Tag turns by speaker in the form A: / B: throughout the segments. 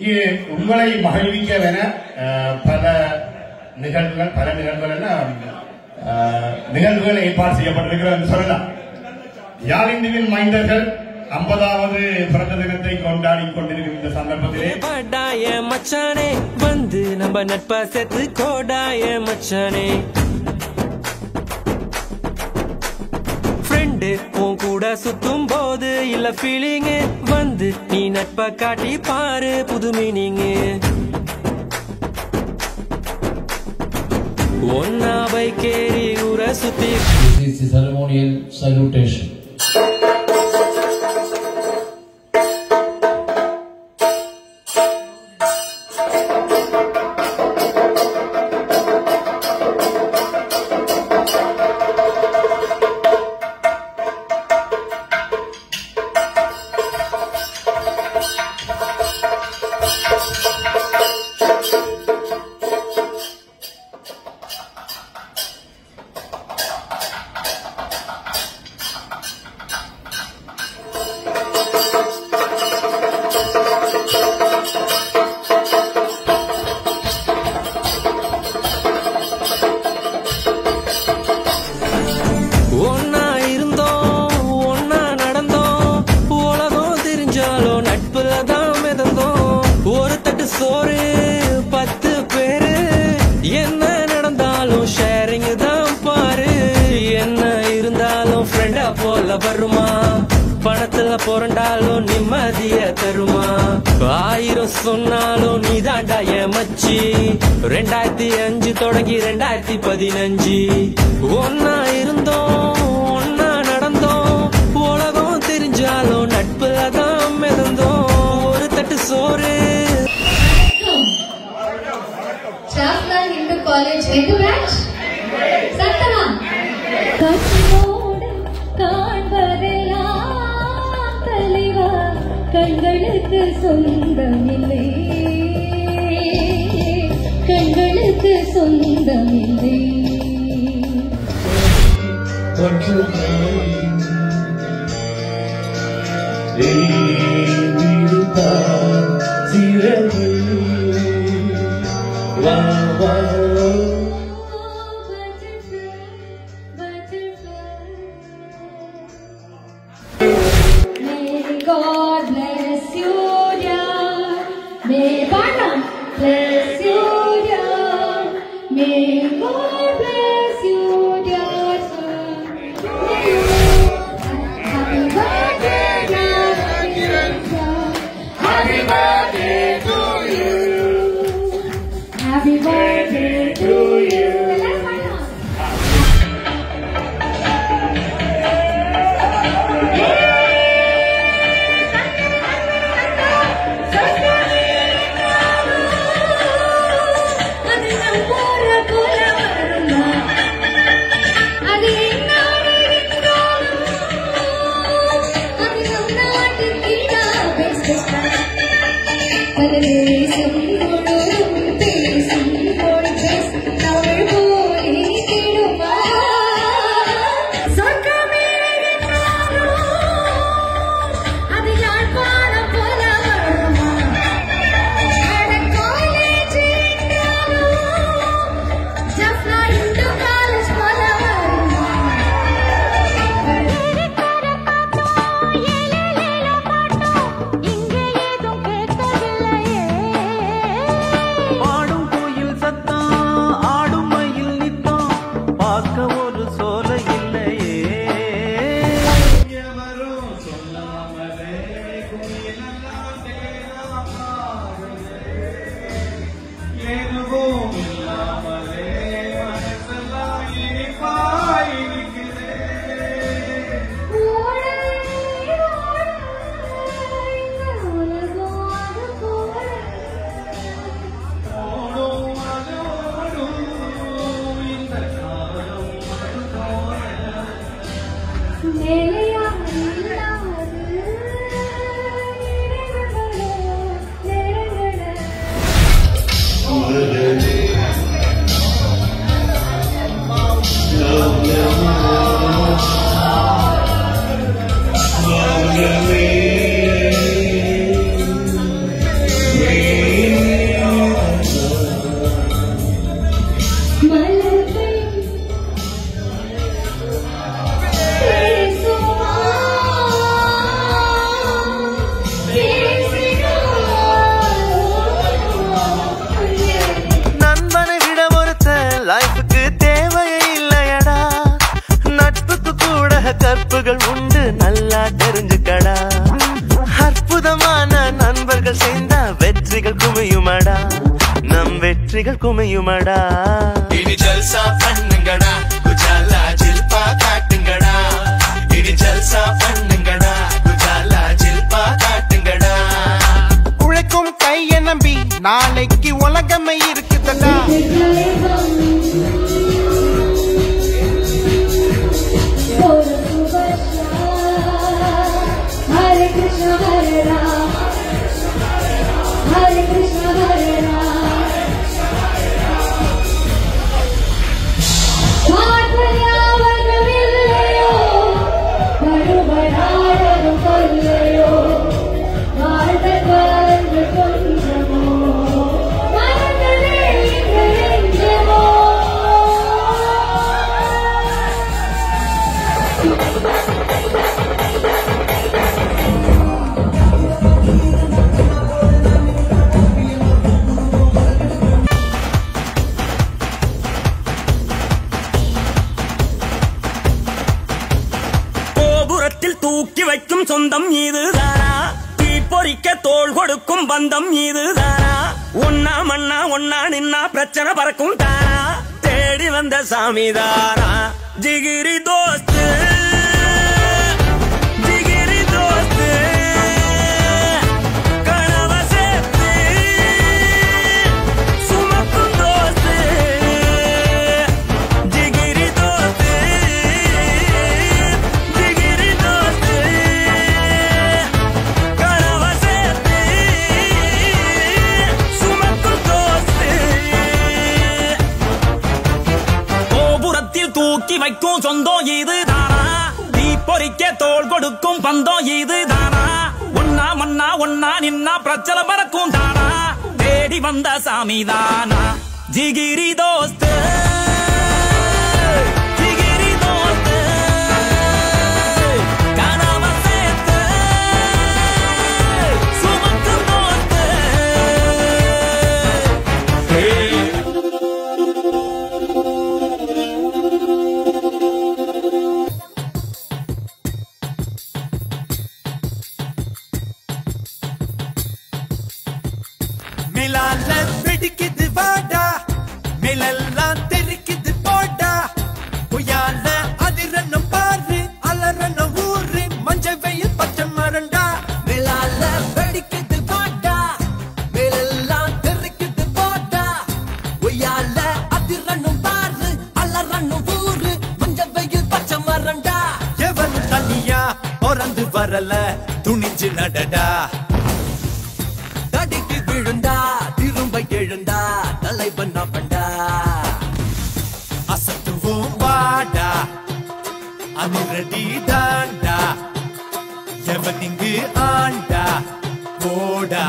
A: இங்கு உங்களை மகிழ்விக்கவென பல நிகழ்வுகள் நிகழ்வுகள் ஏற்பாடு செய்யப்பட்டிருக்கிறது சொல்லலாம். யாழின் மைந்தர்கள் 50வது பிறந்த தினத்தை கொண்டாடி கொண்டிருக்கும் இந்த சந்தர்ப்பத்திலே
B: மச்சானே வந்து நம்ம நட்பா சேர்த்து கோடாய மச்சானே ஃப்ரெண்டு உன் கூட சுத்தும் போது இல்ல ஃபீலிங் வந்து நீ நட்பா காட்டி பாரு புது மீனிங் ஒன்னா பைக்கேறி ஊர சுத்தி.
C: This is the ceremonial salutation.
B: சோறு 10 பேரு என்ன நடந்தாலும் ஷேரிங் தான் பாரு. என்ன இருந்தாலும் ஃப்ரெண்டா போல வருமா, பணத்துல புரண்டாலும் நிம்மதிய தருமா. 1000 சொன்னாலும் நீ தாண்டா என் மச்சி. 2005 தொடங்கி 2015 ஒன்னா இருந்தோம் ஒன்னா நடந்தோம். உலகம் தெரிஞ்சாலும் நட்புல தான் மிதந்தோம். ஒரு தட்டு சோறு.
D: Chapman Hindu College, Hindu batch? Sattama. காண்பதெல்லாம் தலைவா கண்களுக்கு சொந்தமில்லை, கண்களுக்கு சொந்தமில்லை. May God bless you, dear. May God bless you, dear. May God bless you, dear son. Happy birthday, dear. Happy birthday to you. Happy birthday to you.
E: தோல்விகள் சேர்ந்தா வெற்றிகள் குமையுமடா நம் வெற்றிகள் குமையுமடா இனி ஜல்சா பண்ணுங்கடா குஜாலா ஜில்பா காட்டுங்கடா இனி ஜல்சா பண்ணுங்கடா குஜாலா ஜில்பா காட்டுங்கடா
F: உழைக்கும் கையை நம்பி நாளைக்கு உலகமே இருக்குதடா
D: Hare Krishna Hare Rama Hare Krishna Hare Rama Vaatharyavargamilleyo Varuvaradaru kolleyo Vaaldakvandu konjamo Varadale ingarenjamo
B: தூக்கி வைக்கும் சொந்தம் இதுதானா தீப்பொறிக்க தோள் கொடுக்கும் பந்தம் இதுதானா ஒன்னா மண்ணா ஒன்னா நின்னா பிரச்சனை பறக்கும் தானா தேடி வந்த சாமிதானா ஜிகிரி தோஸ்து ஜிகிரி தோஸ்து கனவ சேர்த்து சுமக்கும் தோஸ்து ஜிகிரி தோஸ்து தூக்கி வைக்கும் சொந்தம் இதுதானா தீப்பொறிக்க தோள் கொடுக்கும் பந்தம் இதுதானா ஒன்னா மண்ணா ஒன்னா நின்னா பிரச்சனை பறக்கும் தானா தேடி வந்த சாமிதானா ஜிகிரி தோஸ்து ஜிகிரி தோஸ்து கனவ சேர்த்து சுமக்கும் தோஸ்து
F: மிலால வெடிக்குது வாடா மிலெல்லாம் தெரிக்குது போடா புயால அதிரன்னும் பாரு அலறன்னும் ஊரு மஞ்ச வெயில் பச்சை மரண்டா மிலால வெடிக்குது வாடா மிலெல்லாம் தெரிக்குது போடா புயால அதிரன்னும் பாரு அலறன்னும் ஊரு மஞ்ச வெயில் பச்சை மரண்டா எவனும் தனியா பிறந்து வரல துணிஞ்சு நடடா தடிக்கு விழுந்தா திரும்ப எழுந்தா தலைவன் பண்டா அசத்துவோம் வாடா அதிரடி தாண்டா எவன் இங்கு ஆண்டா போடா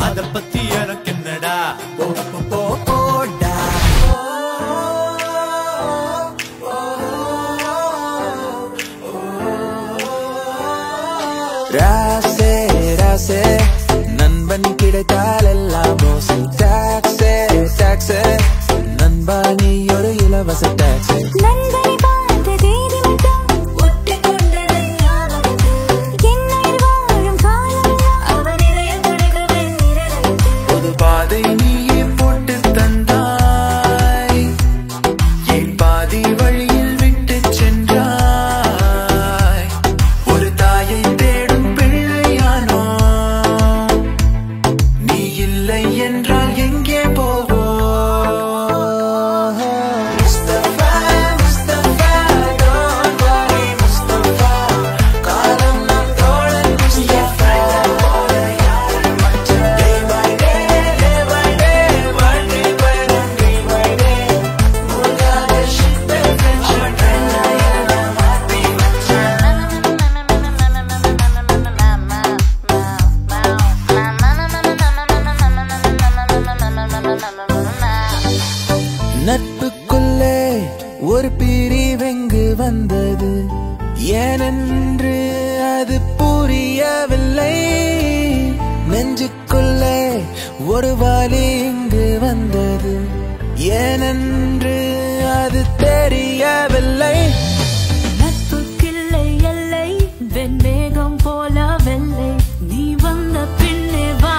F: அத பத்தி எனக்கு என்னடா போடா
E: ராசே ராசே நண்பன் கிடைத்தால் எல்லாம் ரோசை டாக்ஸே டாக்ஸே நண்பா நீ ஒரு இலவச டாக்ஸே
D: நண்பனை பார்த்த தேதி மட்டும் ஒட்டிக்கொண்டது ஞாபகம் என்னை வாழும் காலமெல்லாம் அவன் இதயம் துடிக்குது நிரலைத்து
E: ஒரு பாதை நீயே போட்டு தந்தாய் என் பாதி வழியில் விட்டு சென்றாய் ஒரு தாயை தேடும் பிள்ளையானோ நீ இல்லை என்றால் எங்கே போவோ முஸ்தபா முஸ்தபா don't worry முஸ்தபா காலம் நம் தோழன் முஸ்தபா யாரும் மச்சான் day by day வாழ்க்கை பயணம் day by day மூழ்காத ship friendship எல்லாம் happy நட்புக்குள்ளே ஒரு பிரிவெங்கு வந்தது ஏனென்று அது புரியவில்லை நெஞ்சுக்குள்ளே ஒரு வலி இங்கு வந்தது ஏனென்று அது தெரியவில்லை
D: நட்புக்கில்லை எல்லை வெண்மேகம் போல வெள்ளை நீ வந்த பின்னே வா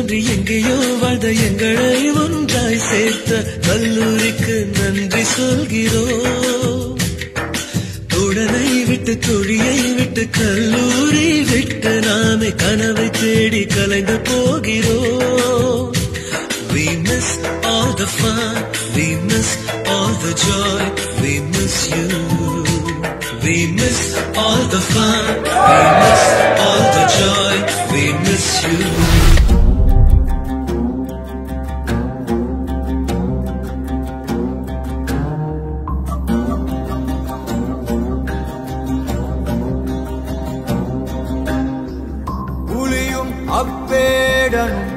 G: தோன்றி எங்கேயோ வாழ்ந்த எங்களை ஒன்றாய் சேர்த்த கல்லூரிக்கு நன்றி சொல்கிறோம். தோழனை விட்டு தொழியை விட்டு கல்லூரி விட்டு நாமே கனவை தேடி கலைந்து போகிறோம். We miss all the fun, we miss all the joy, we miss you. We miss all the fun, we miss all the joy, we miss you.
E: புலியும் அப்பேடனும்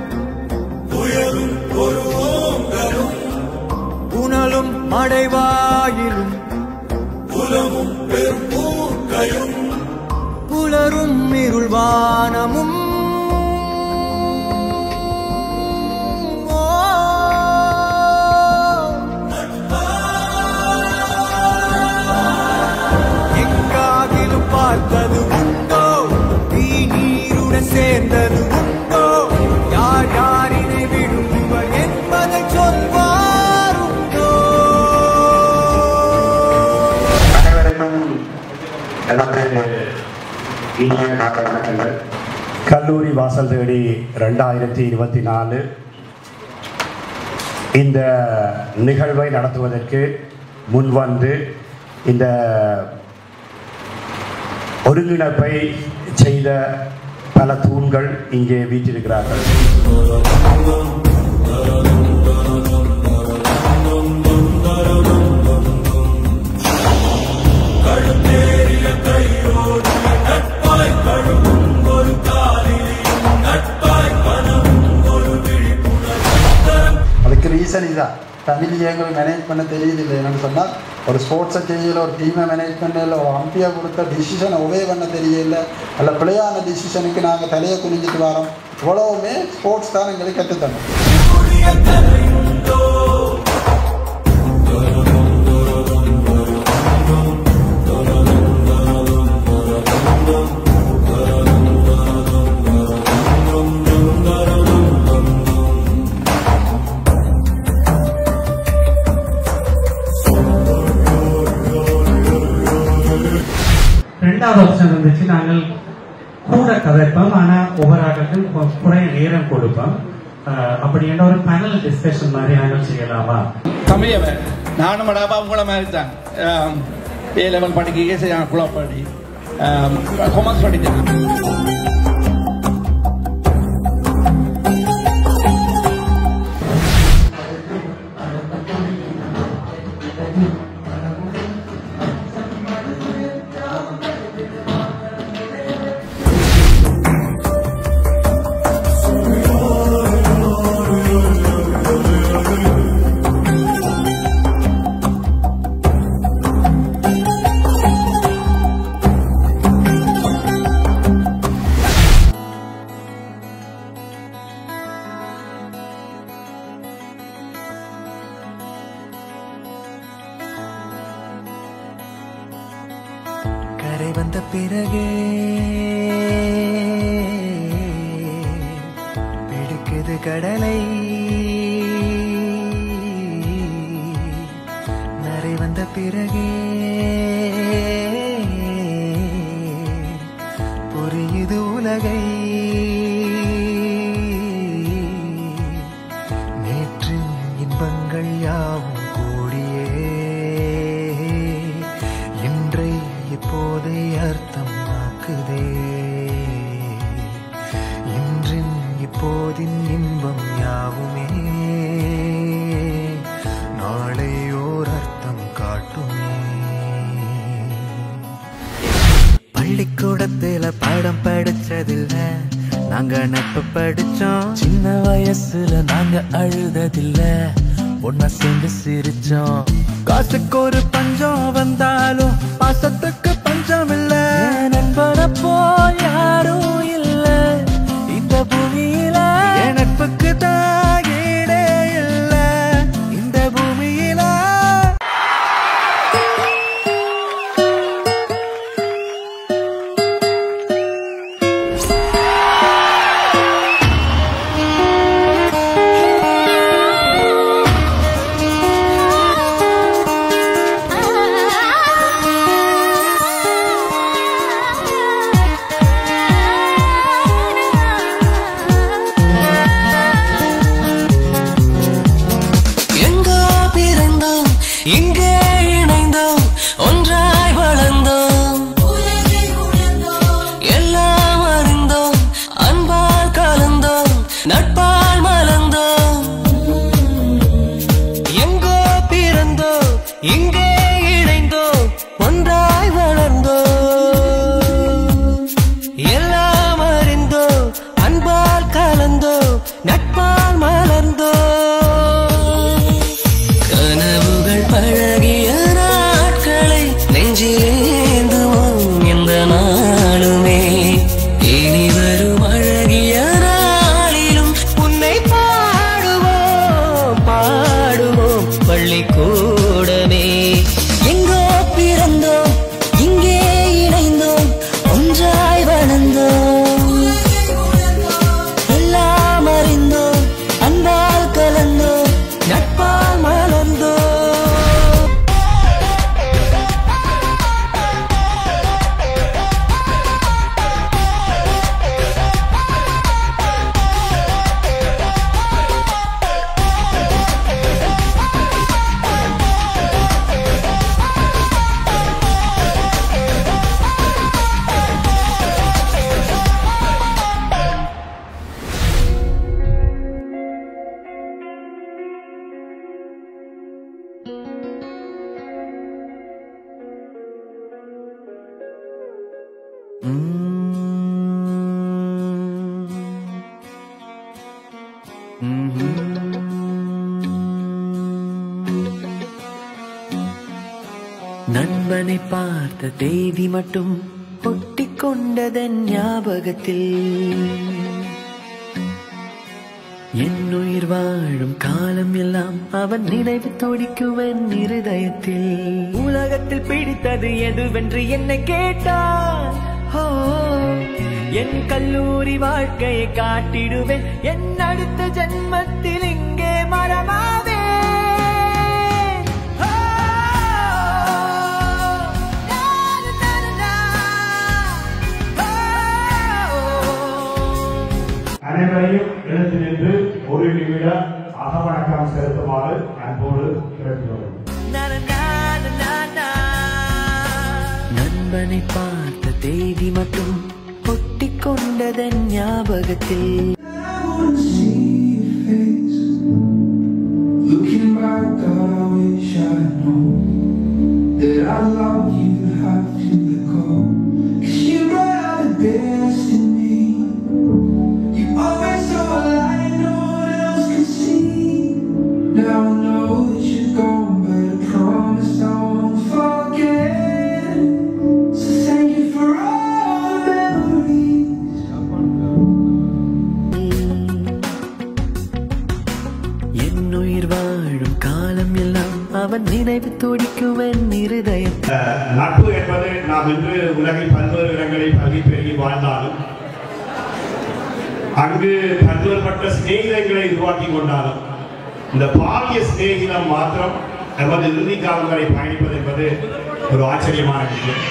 E: புயலும் ஒரு ஓங்கலும் புனலும் மடைவாயிலும் புலமும் பெரும் பூக்கையும் புலரும் இருள்வானமும் எங்காகிலும் பார்த்தது உண்டோ தீ நீருடன் சேர்ந்தது உண்டோ யார் யாரினை விடுவர் என்பதை சொல்வாருண்டோ.
A: கல்லூரி வாசல் தேடி 2024 இந்த நிகழ்வை நடத்துவதற்கு முன்வந்து இந்த ஒருங்கிணைப்பை செய்த பல தூண்கள் இங்கே வீற்றிருக்கிறார்கள்.
H: அதுக்கு ரீசன் இதுதான். ஃபேமிலி எங்களுக்கு மேனேஜ் பண்ண தெரியுது இல்லை. என்னென்னு சொன்னால் ஒரு ஸ்போர்ட்ஸை தெரியல, ஒரு டீமை மேனேஜ் பண்ணல, ஒரு அம்பியாக கொடுத்த டிசிஷனை ஒவே பண்ண தெரியல, அல்ல பிள்ளையான டிசிஷனுக்கு நாங்கள் தலையை குனிஞ்சிட்டு வரோம். இவ்வளவுமே ஸ்போர்ட்ஸ் தான் எங்களுக்கு கற்றுத்தணும்.
I: ரெண்டாவது ஆப்ஷன் இருந்துச்சு, நாங்கள் கூட கதைப்போம், ஆனால் ஒவ்வொரு ஆட்களுக்கும் குறைய நேரம் கொடுப்போம். அப்படி என்ற ஒரு பேனல் டிஸ்கஷன் மாதிரி நாங்கள் செய்யலாமா?
J: தமிழவன் நானும் அடாபா உங்களை மாதிரி தான் A-level படிக்க செய்ய குழப்படி கொமர்ஸ் படித்தேன்.
E: கரை வந்த பிறகே பிடிக்குது கடலை, நரை வந்த பிறகே புரியுது உலகை. நேற்றின் இன்பங்கள் யாவும் கூடியே இன்றை இப்போதை அர்த்தம் ஆக்குதே. இன்றின் இப்போதின் இன்பம் யாவுமே நாளை ஓர் அர்த்தம் காட்டுமே. பள்ளிக்கூடத்துல பாடம் படிச்சதில்ல, நாங்க நட்பு படிச்சோம். சின்ன வயசுல நாங்க அழுததில்ல, ஒன்னா சேர்ந்து சிரிச்சோம். காசுக்கு ஒரு பஞ்சம் வந்தாலும் பாசத்துக்கு பஞ்சம் இல்ல. நண்பனை போல் யாரும் இல்ல இந்த பூமியில. என் நட்புக்கு தான் ஈடே இல்ல இந்த பூமியில. நண்பனை பார்த்த தேதி மட்டும் ஒட்டிக்கொண்டதன் ஞாபகத்தில் என் உயிர் வாழும் காலம் எல்லாம் அவன் நினைவு துடிக்குவன் இருதயத்தில். உலகத்தில் பிடித்தது எதுவென்று என்னை கேட்டான். என் கல்லூரி வாழ்க்கையை காட்டிடுவேன். என் அடுத்த ஜென்மத்தில் இங்கே மரமாவே.
A: அனைவரையும் எழுந்து நின்று ஒரு நிமிடம் அகவணக்கம் செலுத்துமாறு அன்போடு கேட்டுள்ளோம்.
E: நண்பனை பார்த்த தேதி மட்டும் ஒட்டிக்கொண்டதன் ஞாபகத்தில்.
K: Looking back, God, I wish I know that I love you, have to let go. 'Cause you brought out the best in me. You always saw a light no one else could see. Now I know that you're gone, but I promise I won't forget. So thank you for all the memories.
E: என் உயிர் வாழும் காலம் எல்லாம் அவன் நினைவு துடிக்குவன் இருதயத்தில்.
A: நட்பு என்பது நாம் இன்று உலகில் பல்வேறு இடங்களில் பல்கி பெருகி வாழ்ந்தாலும் அங்கு பல்வேறுபட்ட சிநேகிதங்களை உருவாக்கி கொண்டாலும் இந்த பாலிய சிநேகிதம் மாத்திரம் நமது இறுதி காலம் வரை பயணிப்பது என்பது ஒரு ஆச்சரியமான விஷயம்.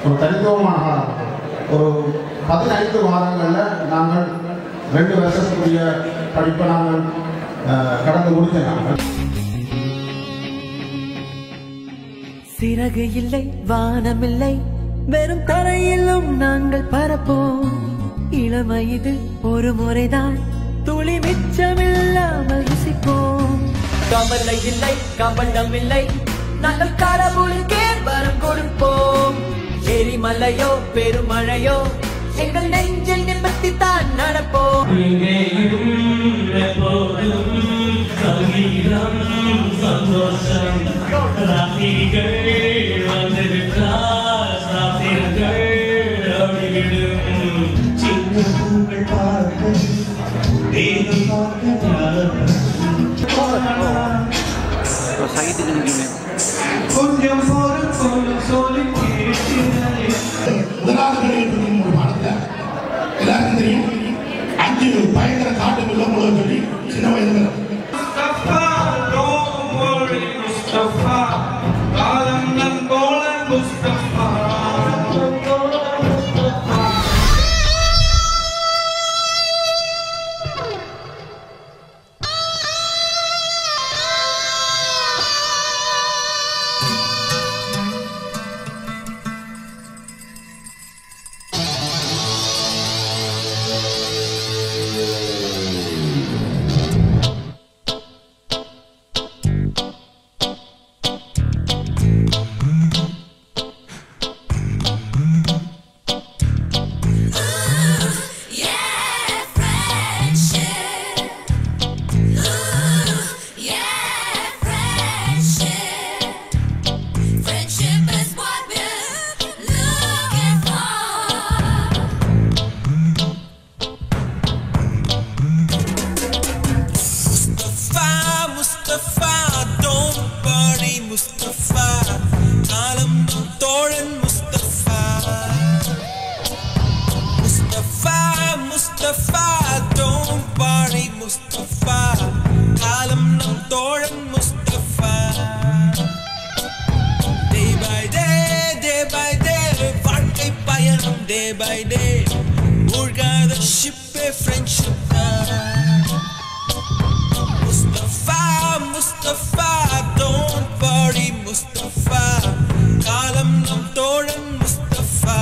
H: ஒரு தனித்துவமான ஒரு 15 மாதங்களில் நாங்கள் 2 வருஷத்துக்குரிய படிப்பை நாங்கள் கடந்து முடித்தோம்.
E: சிறகு இல்லை, வானமில்லை, வெறும் தரையிலும் நாங்கள் பரப்போம். இளமை இது ஒரு முறைதான், துளி மிச்சமில்லாமல் ருசிப்போம். கவலை இல்லை, கபடம் இல்லை, நாங்கள் கடவுளுக்கே வரம் கொடுப்போம். எரிமலையோ பெருமழையோ எங்கள் நெஞ்சில் நிமித்தித்தான் நடப்போம்.
G: சந்தோஷம் ராத்திரிகள் வந்திருக்கிறார், ராத்திரிகள் ஓடிவிடும். சின்ன பூக்கள் பார்க்க வேகம் பார்க்க கொஞ்சம் சொல்லி
A: எல்லாருக்கும் தெரியும் 5 பயங்கர காட்டு மிருகங்களும் சொல்லி சின்ன வயதுல
F: Mustafa, don't worry Mustafa, காலம் நம் தோழன் Mustafa. Day by day, வாழ்க்கை பயணம் day by day, மூழ்காத ஷிப்பே friendship தான். Mustafa, don't worry Mustafa, காலம் நம் தோழன் Mustafa.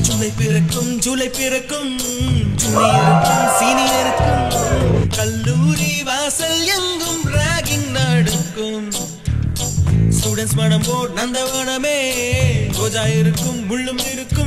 F: ஜூலை பிறக்கும் ஜூனியருக்கும் சீனியருக்கும் கல்லூரி வாசல் எங்கும் ராகிங் நடக்கும். ஸ்டூடெண்ட்ஸ் மனம் போர் நந்தவனமே ரோஜா இருக்கும் முள்ளும் இருக்கும்